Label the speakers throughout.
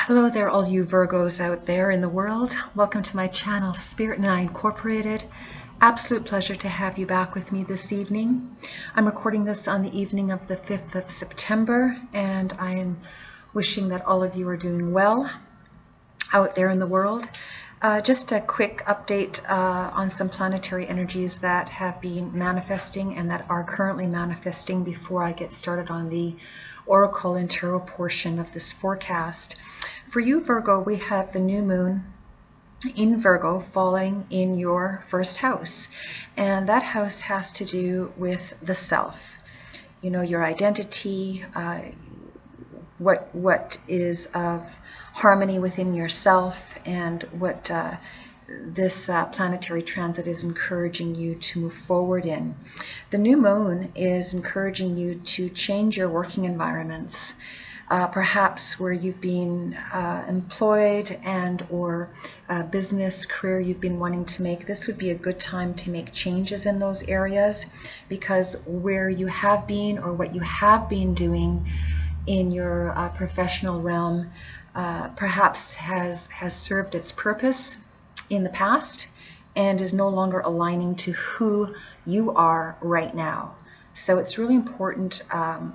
Speaker 1: Hello there, all you Virgos out there in the world. Welcome to my channel, Spirit and I Incorporated. Absolute pleasure to have you back with me this evening. I'm recording this on the evening of the 5th of September, and I am wishing that all of you are doing well out there in the world. Just a quick update on some planetary energies that have been manifesting and that are currently manifesting before I get started on the Oracle and Tarot portion of this forecast. For you, Virgo, we have the new moon in Virgo falling in your first house. And that house has to do with the self. You know, your identity, what is of harmony within yourself, and what this planetary transit is encouraging you to move forward in. The new moon is encouraging you to change your working environments, perhaps where you've been employed and or business career you've been wanting to make. This would be a good time to make changes in those areas, because where you have been or what you have been doing in your professional realm perhaps has served its purpose in the past and is no longer aligning to who you are right now. So it's really important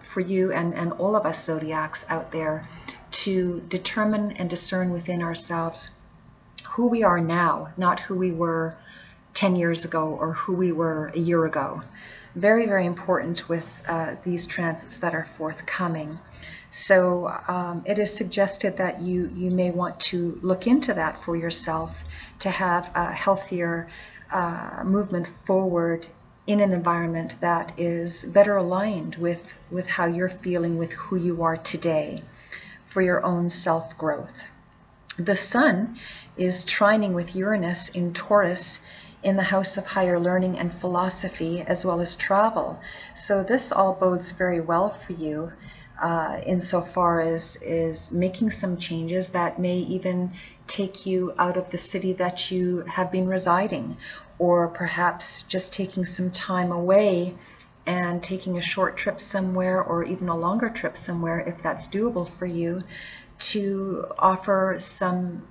Speaker 1: for you and all of us zodiacs out there to determine and discern within ourselves who we are now, not who we were 10 years ago or who we were a year ago. Very, very important with these transits that are forthcoming. So it is suggested that you may want to look into that for yourself to have a healthier movement forward in an environment that is better aligned with how you're feeling, with who you are today, for your own self-growth. The sun is trining with Uranus in Taurus in the house of higher learning and philosophy, as well as travel. So this all bodes very well for you insofar as making some changes that may even take you out of the city that you have been residing, or perhaps just taking some time away and taking a short trip somewhere, or even a longer trip somewhere if that's doable for you, to offer some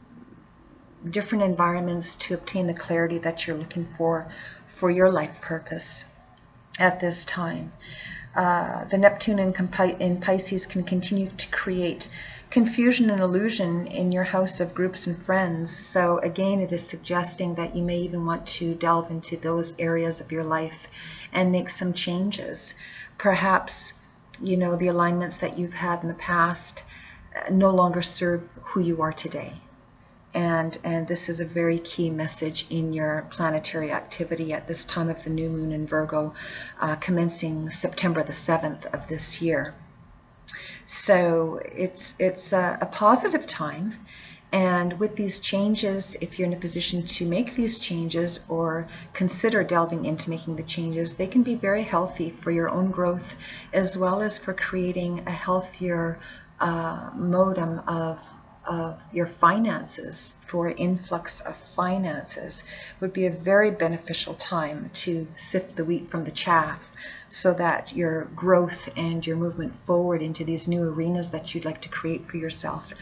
Speaker 1: different environments to obtain the clarity that you're looking for your life purpose at this time. The Neptune in Pisces can continue to create confusion and illusion in your house of groups and friends. So again, it is suggesting that you may even want to delve into those areas of your life and make some changes. Perhaps, you know, the alignments that you've had in the past no longer serve who you are today. And this is a very key message in your planetary activity at this time of the new moon in Virgo, commencing September the 7th of this year. So it's a positive time. And with these changes, if you're in a position to make these changes or consider delving into making the changes, they can be very healthy for your own growth, as well as for creating a healthier modem of your finances. For influx of finances would be a very beneficial time to sift the wheat from the chaff, so that your growth and your movement forward into these new arenas that you'd like to create for yourself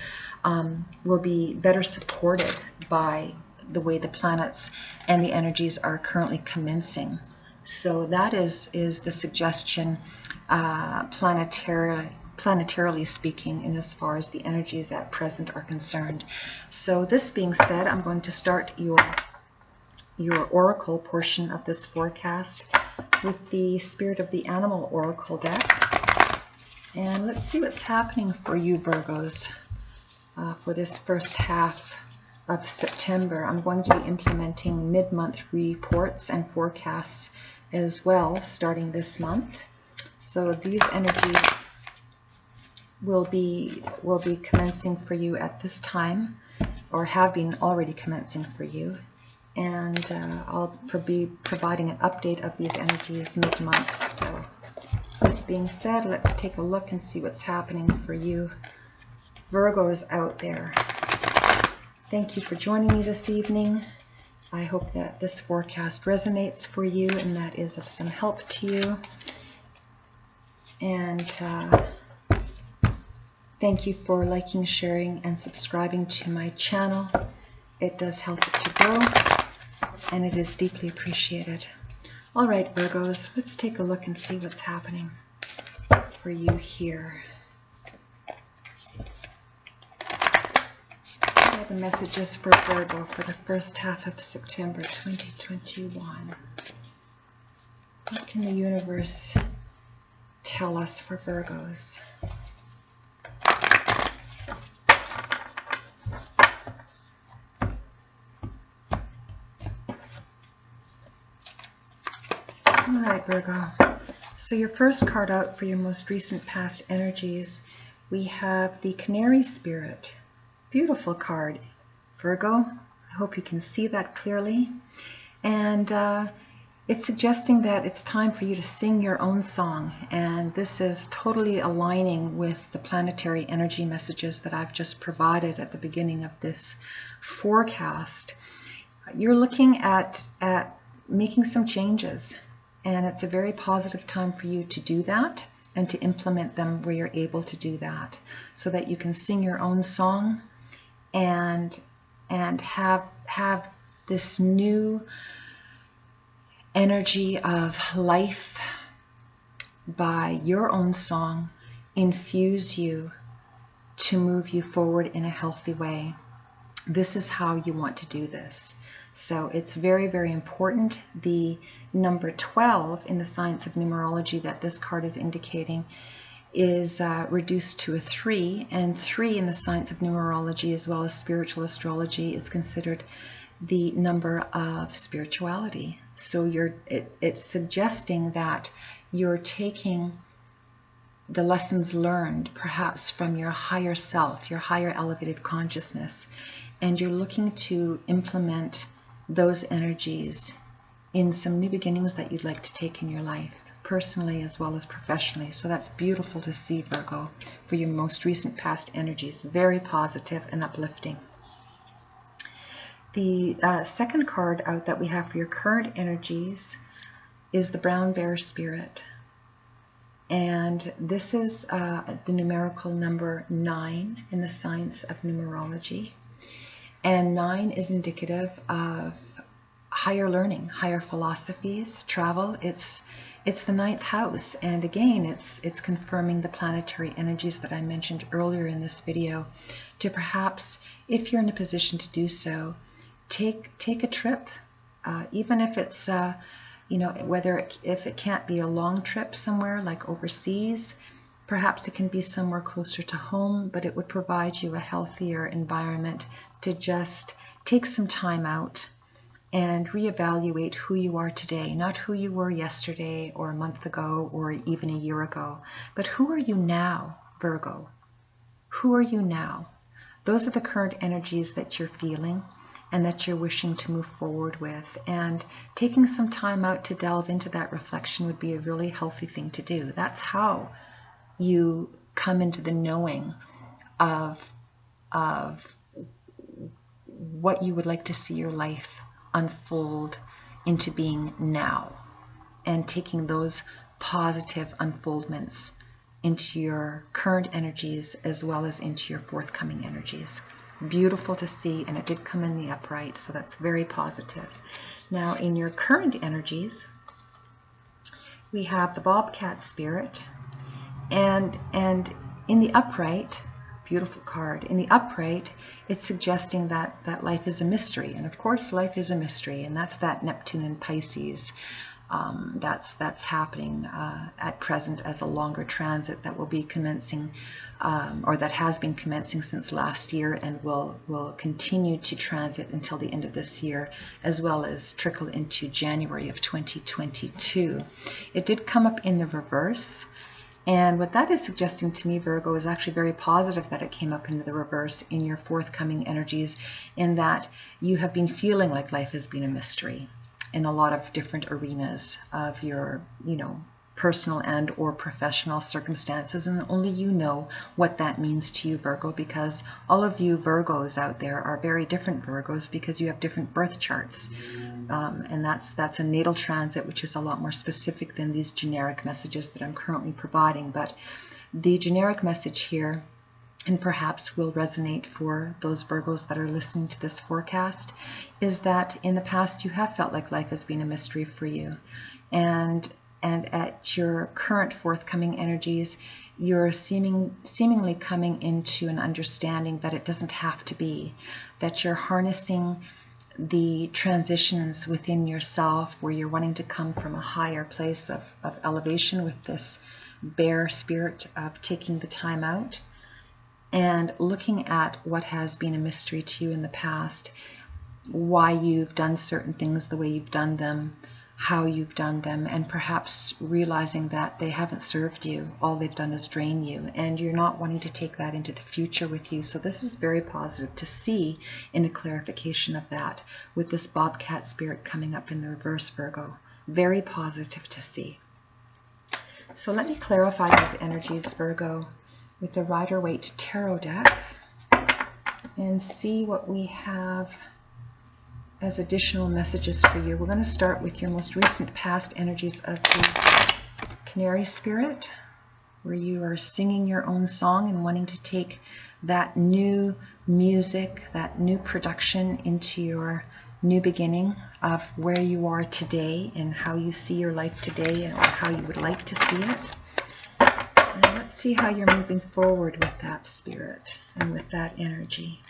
Speaker 1: will be better supported by the way the planets and the energies are currently commencing. So that is the suggestion planetarily speaking, in as far as the energies at present are concerned. So this being said, I'm going to start your oracle portion of this forecast with the Spirit of the Animal Oracle deck. And let's see what's happening for you, Virgos, for this first half of September. I'm going to be implementing mid-month reports and forecasts as well, starting this month. So these energies will be commencing for you at this time, or have been already commencing for you. And I'll be providing an update of these energies mid-month. So this being said, let's take a look and see what's happening for you Virgos out there. Thank you for joining me this evening. I hope that this forecast resonates for you and that is of some help to you. And Thank you for liking, sharing, and subscribing to my channel. It does help it to grow, and it is deeply appreciated. All right, Virgos, let's take a look and see what's happening for you here. What are the messages for Virgo for the first half of September 2021? What can the universe tell us for Virgos? All right, Virgo. So your first card out for your most recent past energies, we have the Canary Spirit. Beautiful card, Virgo. I hope you can see that clearly. And it's suggesting that it's time for you to sing your own song. And this is totally aligning with the planetary energy messages that I've just provided at the beginning of this forecast. You're looking at making some changes. And it's a very positive time for you to do that and to implement them where you're able to do that, so that you can sing your own song and have this new energy of life by your own song infuse you to move you forward in a healthy way. This is how you want to do this. So it's very, very important. The number 12 in the science of numerology that this card is indicating is reduced to a 3, and 3 in the science of numerology as well as spiritual astrology is considered the number of spirituality. So it's suggesting that you're taking the lessons learned perhaps from your higher self, your higher elevated consciousness, and you're looking to implement those energies in some new beginnings that you'd like to take in your life, personally as well as professionally. So that's beautiful to see, Virgo, for your most recent past energies. Very positive and uplifting. The second card out that we have for your current energies is the Brown Bear Spirit. And this is the numerical number 9 in the science of numerology. And 9 is indicative of higher learning, higher philosophies, travel. It's the 9th house. And again, it's confirming the planetary energies that I mentioned earlier in this video, to perhaps, if you're in a position to do so, take a trip, even if it's, if it can't be a long trip somewhere like overseas. Perhaps it can be somewhere closer to home, but it would provide you a healthier environment to just take some time out and reevaluate who you are today, not who you were yesterday or a month ago or even a year ago, but who are you now, Virgo? Who are you now? Those are the current energies that you're feeling and that you're wishing to move forward with. And taking some time out to delve into that reflection would be a really healthy thing to do. That's how you come into the knowing of what you would like to see your life unfold into being now, and taking those positive unfoldments into your current energies as well as into your forthcoming energies. Beautiful to see, and it did come in the upright, so that's very positive. Now in your current energies, we have the Bobcat Spirit. And in the upright, beautiful card, in the upright, it's suggesting that life is a mystery. And of course, life is a mystery, and that's that Neptune and Pisces. That's happening at present as a longer transit that will be commencing, or that has been commencing since last year and will continue to transit until the end of this year, as well as trickle into January of 2022. It did come up in the reverse. And what that is suggesting to me, Virgo, is actually very positive that it came up into the reverse in your forthcoming energies, in that you have been feeling like life has been a mystery in a lot of different arenas of your, personal and or professional circumstances, and only you know what that means to you, Virgo, because all of you Virgos out there are very different Virgos because you have different birth charts, and that's a natal transit, which is a lot more specific than these generic messages that I'm currently providing. But the generic message here and perhaps will resonate for those Virgos that are listening to this forecast, is that in the past you have felt like life has been a mystery for you. And at your current forthcoming energies, you're seemingly coming into an understanding that it doesn't have to be, that you're harnessing the transitions within yourself where you're wanting to come from a higher place of elevation with this bear spirit of taking the time out and looking at what has been a mystery to you in the past, why you've done certain things the way you've done them, how you've done them, and perhaps realizing that they haven't served you. All they've done is drain you, and you're not wanting to take that into the future with you. So this is very positive to see in a clarification of that with this bobcat spirit coming up in the reverse, Virgo. Very positive to see. So let me clarify those energies, Virgo, with the Rider-Waite Tarot deck and see what we have as additional messages for you. We're going to start with your most recent past energies of the Canary Spirit, where you are singing your own song and wanting to take that new music, that new production into your new beginning of where you are today and how you see your life today or how you would like to see it. And let's see how you're moving forward with that spirit and with that energy.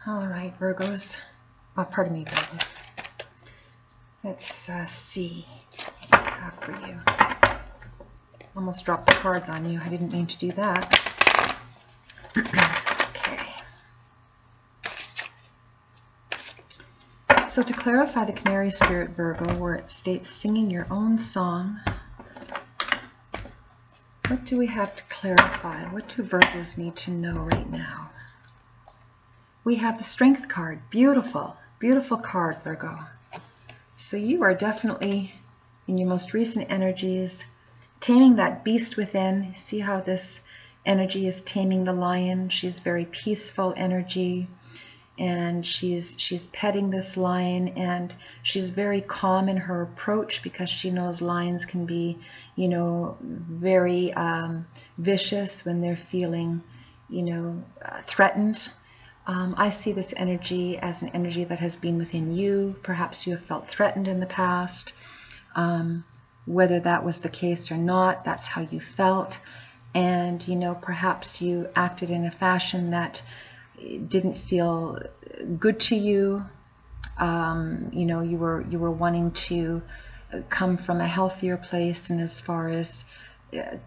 Speaker 1: All right, Virgos. Oh, pardon me, Virgos. Let's see what I have for you. Almost dropped the cards on you. I didn't mean to do that. Okay. So to clarify the Canary Spirit, Virgo, where it states singing your own song, what do we have to clarify? What do Virgos need to know right now? We have the Strength card. Beautiful, beautiful card, Virgo. So you are definitely, in your most recent energies, taming that beast within. See how this energy is taming the lion. She's very peaceful energy, and she's petting this lion, and she's very calm in her approach because she knows lions can be, you know, very vicious when they're feeling, you know, threatened. I see this energy as an energy that has been within you. Perhaps you have felt threatened in the past. Whether that was the case or not, that's how you felt. And, you know, perhaps you acted in a fashion that didn't feel good to you. You know, you were wanting to come from a healthier place, and as far as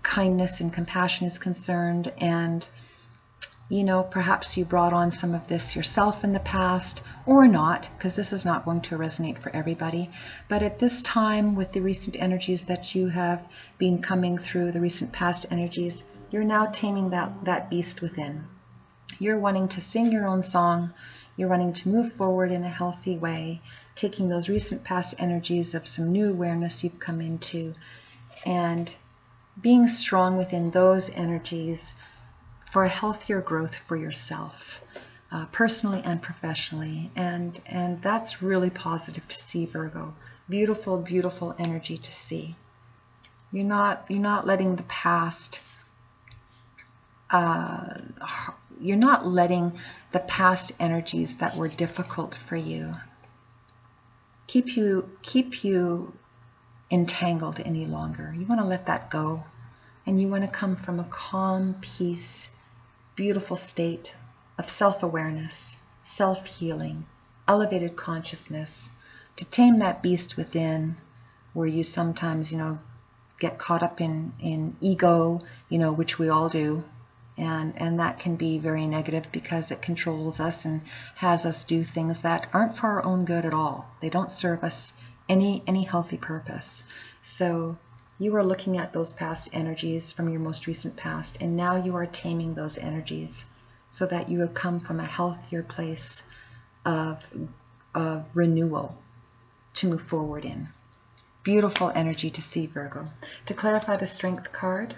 Speaker 1: kindness and compassion is concerned, and you know, perhaps you brought on some of this yourself in the past, or not, because this is not going to resonate for everybody. But at this time, with the recent energies that you have been coming through, the recent past energies, you're now taming that beast within. You're wanting to sing your own song. You're wanting to move forward in a healthy way, taking those recent past energies of some new awareness you've come into, and being strong within those energies for a healthier growth for yourself, personally and professionally. And that's really positive to see, Virgo. Beautiful, beautiful energy to see. You're not letting the past, you're not letting the past energies that were difficult for you keep you entangled any longer. You want to let that go, and you want to come from a calm, peace, beautiful state of self-awareness, self-healing, elevated consciousness, to tame that beast within, where you sometimes, you know, get caught up in ego, you know, which we all do, and that can be very negative because it controls us and has us do things that aren't for our own good at all. They don't serve us any healthy purpose. So you are looking at those past energies from your most recent past, and now you are taming those energies so that you have come from a healthier place of renewal to move forward in. Beautiful energy to see, Virgo. To clarify the Strength card,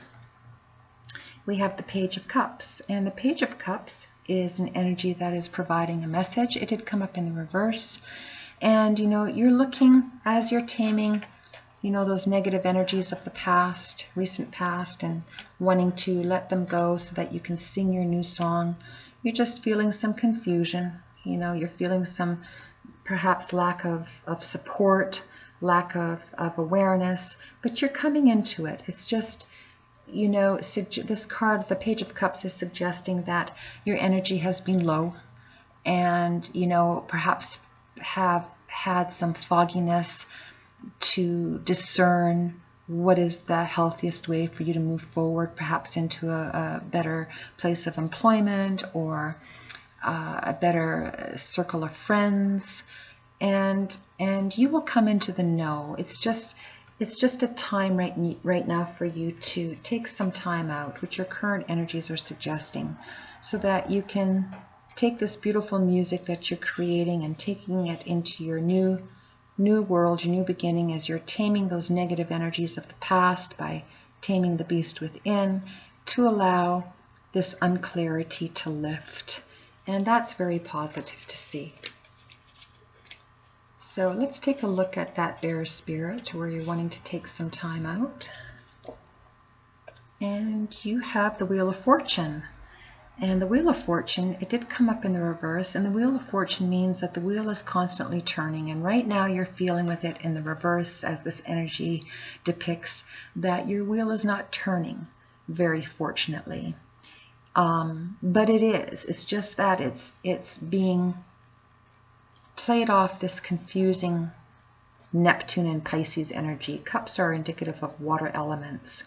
Speaker 1: we have the Page of Cups, and the Page of Cups is an energy that is providing a message. It did come up in the reverse. And, you're looking as you're taming, those negative energies of the past, recent past, and wanting to let them go so that you can sing your new song. You're just feeling some confusion. You're feeling some perhaps lack of support, lack of awareness, but you're coming into it. It's just, this card, the Page of Cups, is suggesting that your energy has been low and, perhaps have had some fogginess to discern what is the healthiest way for you to move forward, perhaps into a better place of employment or a better circle of friends, and you will come into the know. It's just a time right now for you to take some time out, which your current energies are suggesting, so that you can take this beautiful music that you're creating and taking it into your new world, your new beginning, as you're taming those negative energies of the past by taming the beast within, to allow this unclarity to lift. And that's very positive to see. So let's take a look at that bear spirit where you're wanting to take some time out. And you have the Wheel of Fortune. And the Wheel of Fortune, it did come up in the reverse, and the Wheel of Fortune means that the wheel is constantly turning, and right now you're feeling with it in the reverse, as this energy depicts, that your wheel is not turning very fortunately. But it is. It's just that it's being played off this confusing Neptune and Pisces energy. Cups are indicative of water elements.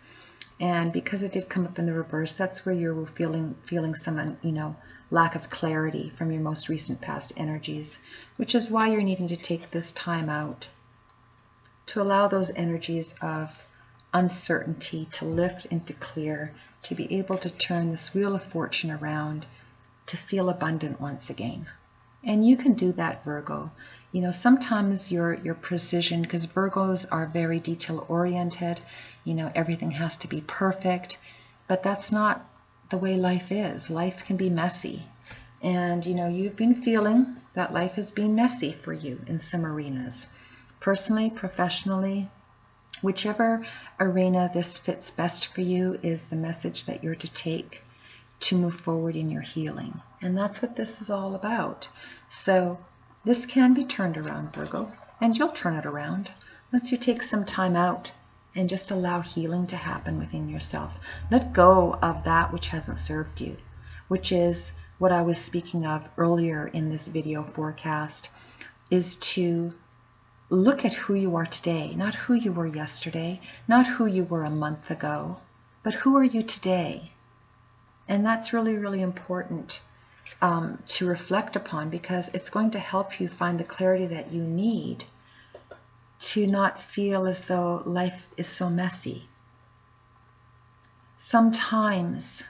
Speaker 1: And because it did come up in the reverse, that's where you're feeling some, lack of clarity from your most recent past energies, which is why you're needing to take this time out to allow those energies of uncertainty to lift and to clear, to be able to turn this Wheel of Fortune around, to feel abundant once again. And you can do that, Virgo. Sometimes your precision, because Virgos are very detail oriented, everything has to be perfect, but that's not the way life is. Life can be messy. And, you've been feeling that life has been messy for you in some arenas, personally, professionally, whichever arena this fits best for you is the message that you're to take to move forward in your healing. And that's what this is all about. So this can be turned around, Virgo, and you'll turn it around once you take some time out and just allow healing to happen within yourself. Let go of that which hasn't served you, which is what I was speaking of earlier in this video forecast, is to look at who you are today, not who you were yesterday, not who you were a month ago, but who are you today? And that's really, really important to reflect upon, because it's going to help you find the clarity that you need to not feel as though life is so messy. Sometimes,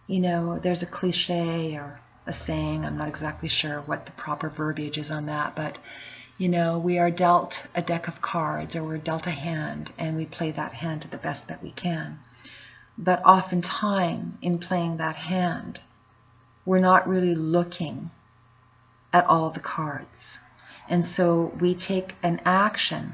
Speaker 1: there's a cliche or a saying, I'm not exactly sure what the proper verbiage is on that, but we are dealt a deck of cards, or we're dealt a hand, and we play that hand to the best that we can. But oftentimes in playing that hand, we're not really looking at all the cards. And so we take an action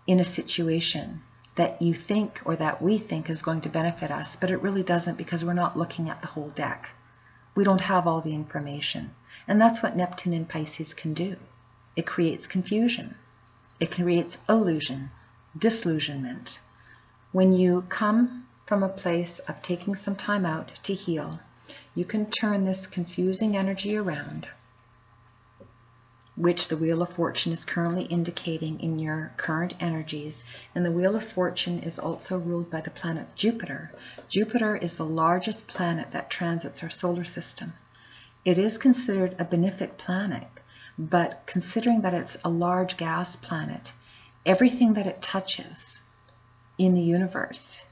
Speaker 1: in a situation that you think, or that we think, is going to benefit us, but it really doesn't, because we're not looking at the whole deck. We don't have all the information. And that's what Neptune and Pisces can do. It creates confusion. It creates illusion, disillusionment. When you come from a place of taking some time out to heal, you can turn this confusing energy around, which the Wheel of Fortune is currently indicating in your current energies. And the Wheel of Fortune is also ruled by the planet Jupiter. Jupiter is the largest planet that transits our solar system. It is considered a benefic planet, but considering that it's a large gas planet, everything that it touches in the universe,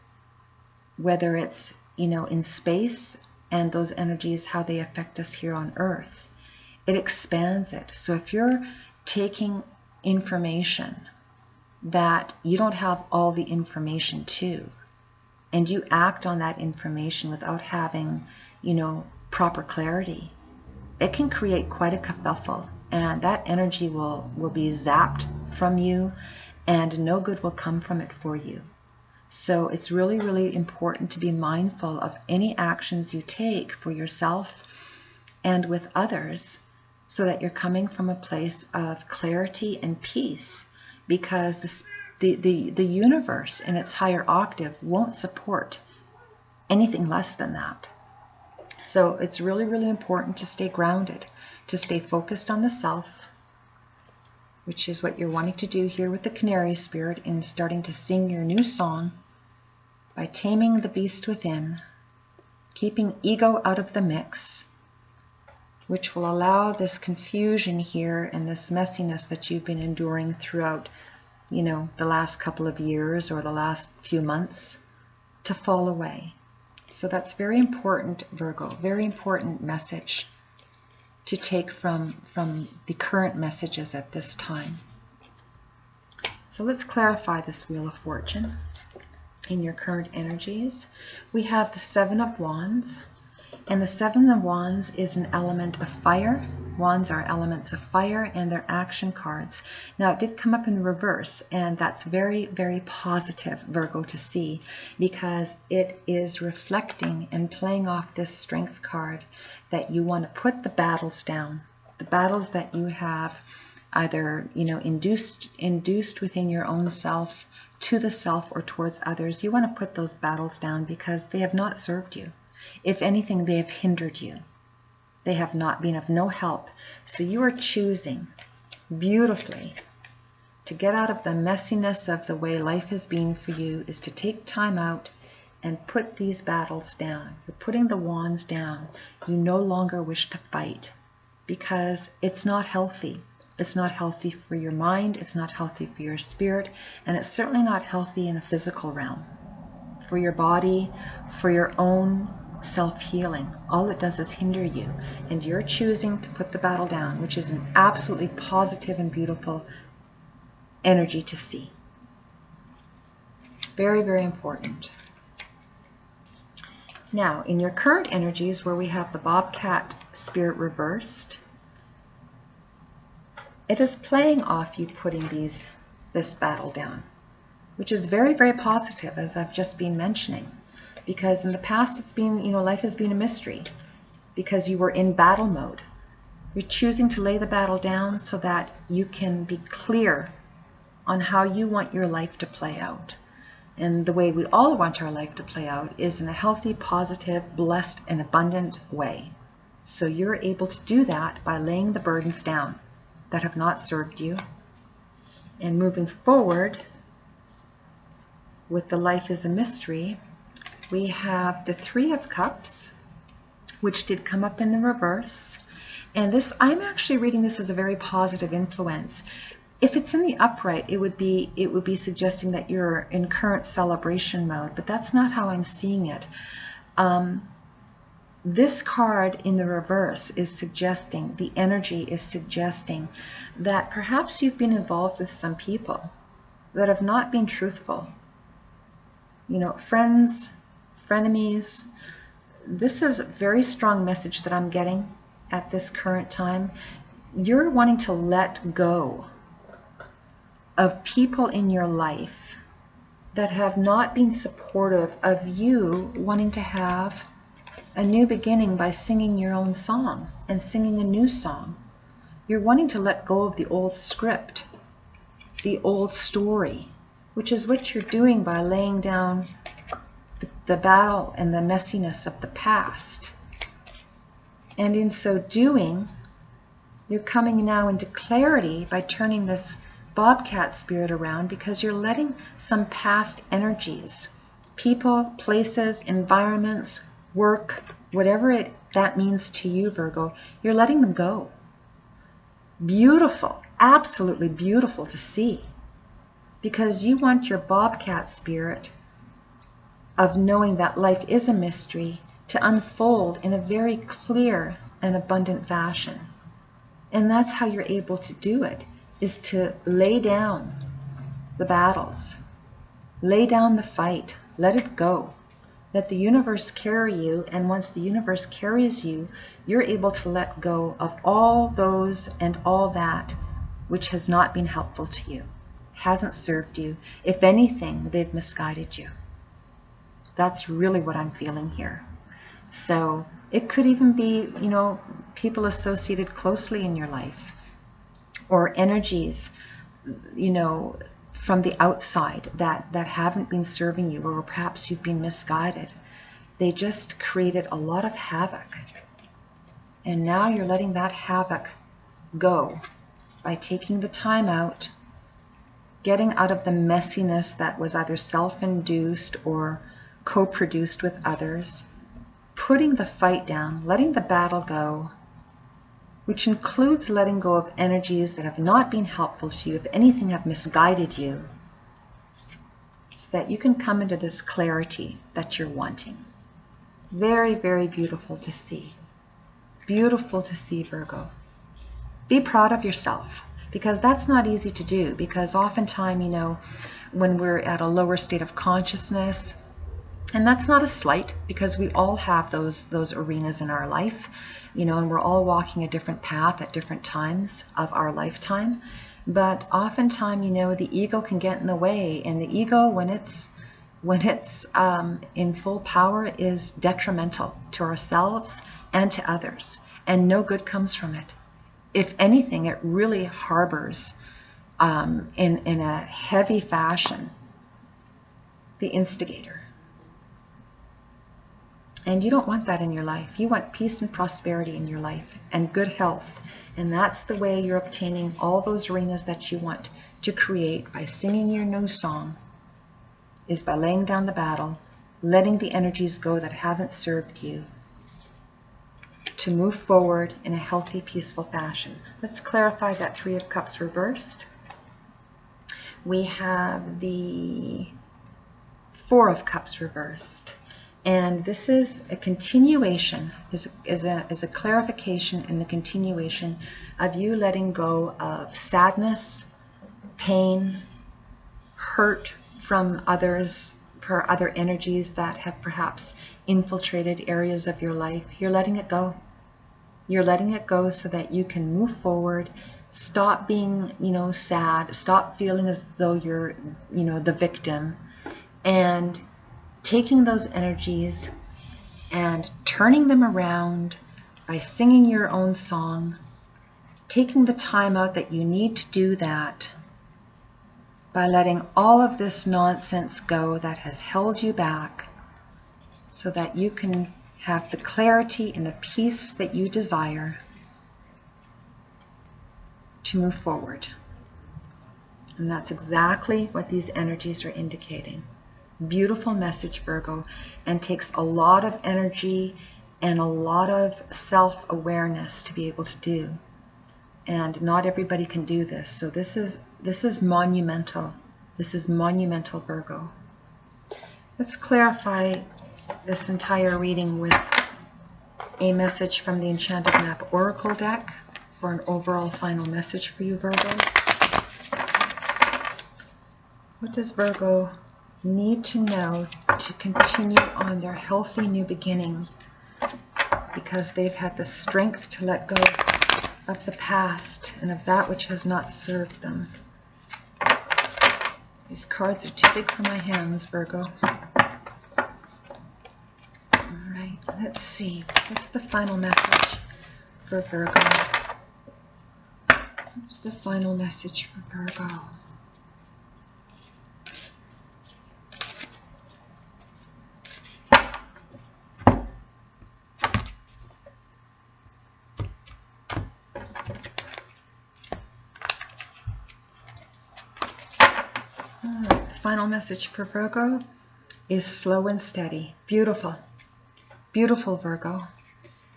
Speaker 1: whether it's, in space, and those energies, how they affect us here on Earth, it expands it. So if you're taking information that you don't have all the information to, and you act on that information without having, proper clarity, it can create quite a kerfuffle, and that energy will be zapped from you, and no good will come from it for you. So it's really, really important to be mindful of any actions you take for yourself and with others, so that you're coming from a place of clarity and peace, because the universe in its higher octave won't support anything less than that. So it's really, really important to stay grounded, to stay focused on the self, which is what you're wanting to do here with the Canary Spirit in starting to sing your new song by taming the beast within, keeping ego out of the mix, which will allow this confusion here and this messiness that you've been enduring throughout, the last couple of years or the last few months to fall away. So that's very important, Virgo, very important message to take from the current messages at this time. So let's clarify this Wheel of Fortune in your current energies. We have the Seven of Wands, and the Seven of Wands is an element of fire. Wands are elements of fire, and they're action cards. Now, it did come up in the reverse, and that's very, very positive, Virgo, to see, because it is reflecting and playing off this strength card that you want to put the battles down, the battles that you have either, induced within your own self, to the self, or towards others. You want to put those battles down because they have not served you. If anything, they have hindered you. They have not been of no help. So you are choosing beautifully to get out of the messiness of the way life has been for you, is to take time out and put these battles down. You're putting the wands down. You no longer wish to fight because it's not healthy. It's not healthy for your mind. It's not healthy for your spirit. And it's certainly not healthy in a physical realm. For your body, for your own self-healing. All it does is hinder you, and you're choosing to put the battle down, which is an absolutely positive and beautiful energy to see. Very, very important. Now, in your current energies, where we have the Bobcat Spirit reversed, it is playing off you putting this battle down, which is very, very positive, as I've just been mentioning. Because in the past, it's been, life has been a mystery because you were in battle mode. You're choosing to lay the battle down so that you can be clear on how you want your life to play out. And the way we all want our life to play out is in a healthy, positive, blessed, and abundant way. So you're able to do that by laying the burdens down that have not served you and moving forward with the Life is a Mystery. We have the Three of Cups, which did come up in the reverse. And this, I'm actually reading this as a very positive influence. If it's in the upright, it would be suggesting that you're in current celebration mode, but that's not how I'm seeing it. This card in the reverse is suggesting, the energy is suggesting that perhaps you've been involved with some people that have not been truthful. Friends, frenemies. This is a very strong message that I'm getting at this current time. You're wanting to let go of people in your life that have not been supportive of you wanting to have a new beginning by singing your own song and singing a new song. You're wanting to let go of the old script, the old story, which is what you're doing by laying down the battle and the messiness of the past. And in so doing, you're coming now into clarity by turning this Bobcat Spirit around, because you're letting some past energies, people, places, environments, work, whatever that means to you, Virgo, you're letting them go. Beautiful, absolutely beautiful to see, because you want your Bobcat Spirit of knowing that life is a mystery to unfold in a very clear and abundant fashion. And that's how you're able to do it, is to lay down the battles, lay down the fight, let it go, Let the universe carry you, and once the universe carries you, you're able to let go of all those and all that which has not been helpful to you, hasn't served you. If anything, they've misguided you. That's really what I'm feeling here. So it could even be, people associated closely in your life, or energies, from the outside that haven't been serving you, or perhaps you've been misguided. They just created a lot of havoc. And now you're letting that havoc go by taking the time out, getting out of the messiness that was either self-induced or co-produced with others, putting the fight down, letting the battle go, which includes letting go of energies that have not been helpful to you, if anything have misguided you, so that you can come into this clarity that you're wanting. Very, very beautiful to see. Beautiful to see, Virgo. Be proud of yourself, because that's not easy to do, because oftentimes, when we're at a lower state of consciousness, and that's not a slight, because we all have those arenas in our life, and we're all walking a different path at different times of our lifetime. But oftentimes, the ego can get in the way, and the ego, when it's in full power, is detrimental to ourselves and to others, and no good comes from it. If anything, it really harbors in a heavy fashion the instigator. And you don't want that in your life. You want peace and prosperity in your life and good health. And that's the way you're obtaining all those arenas that you want to create, by singing your new song, is by laying down the battle, letting the energies go that haven't served you, to move forward in a healthy, peaceful fashion. Let's clarify that Three of Cups reversed. We have the Four of Cups reversed. And this is a continuation, is a clarification in the continuation of you letting go of sadness, pain, hurt from others, for other energies that have perhaps infiltrated areas of your life. You're letting it go. You're letting it go so that you can move forward, stop being, sad, stop feeling as though you're, the victim, and taking those energies and turning them around by singing your own song, taking the time out that you need to do that, by letting all of this nonsense go that has held you back, so that you can have the clarity and the peace that you desire to move forward. And that's exactly what these energies are indicating. Beautiful message, Virgo, and takes a lot of energy and a lot of self-awareness to be able to do. And not everybody can do this. So this is monumental. This is monumental, Virgo. Let's clarify this entire reading with a message from the Enchanted Map Oracle deck for an overall final message for you, Virgo. What does Virgo need to know to continue on their healthy new beginning, because they've had the strength to let go of the past and of that which has not served them? These cards are too big for my hands, Virgo. Alright, let's see. What's the final message for Virgo? What's the final message for Virgo? Final message for Virgo is slow and steady. Beautiful. Beautiful, Virgo.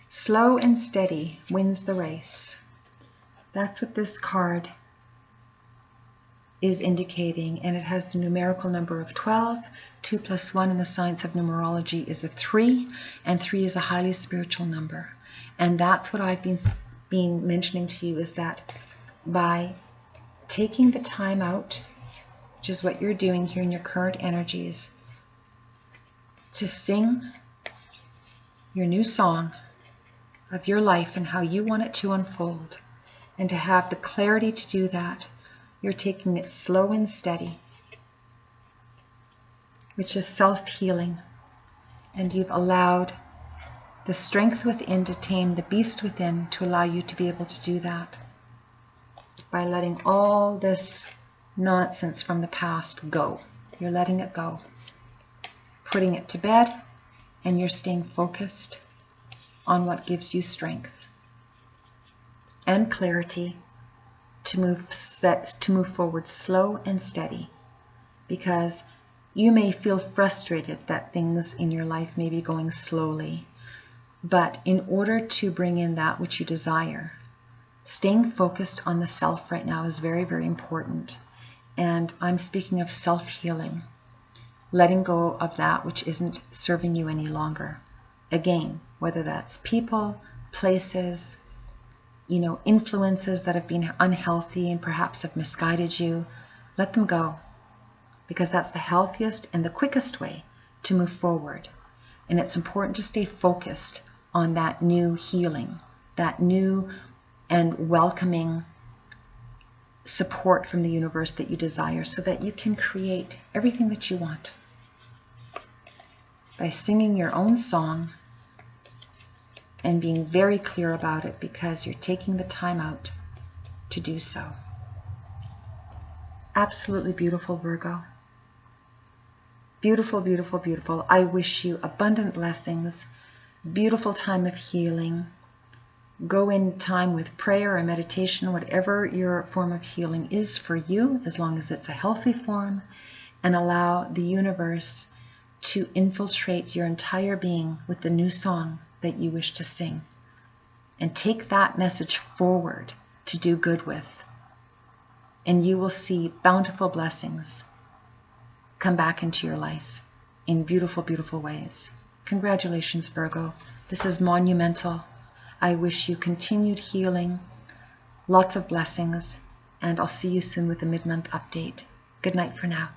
Speaker 1: Slow and steady wins the race. That's what this card is indicating, and it has the numerical number of 12. 2 plus 1 in the science of numerology is a 3, and 3 is a highly spiritual number. And that's what I've been mentioning to you, is that by taking the time out, which is what you're doing here in your current energies, to sing your new song of your life and how you want it to unfold. And to have the clarity to do that, you're taking it slow and steady, which is self-healing. And you've allowed the strength within to tame the beast within to allow you to be able to do that by letting all this nonsense from the past go. You're letting it go, putting it to bed, and you're staying focused on what gives you strength and clarity to move forward slow and steady, because you may feel frustrated that things in your life may be going slowly, but in order to bring in that which you desire, staying focused on the self right now is very, very important. And I'm speaking of self-healing, letting go of that which isn't serving you any longer. Again, whether that's people, places, influences that have been unhealthy and perhaps have misguided you, let them go, because that's the healthiest and the quickest way to move forward. And it's important to stay focused on that new healing, that new and welcoming support from the universe that you desire, so that you can create everything that you want by singing your own song and being very clear about it, because you're taking the time out to do so. Absolutely beautiful, Virgo. Beautiful, beautiful, beautiful. I wish you abundant blessings, beautiful time of healing. Go in time with prayer or meditation, whatever your form of healing is for you, as long as it's a healthy form, and allow the universe to infiltrate your entire being with the new song that you wish to sing. And take that message forward to do good with. And you will see bountiful blessings come back into your life in beautiful, beautiful ways. Congratulations, Virgo. This is monumental. I wish you continued healing, lots of blessings, and I'll see you soon with a mid-month update. Good night for now.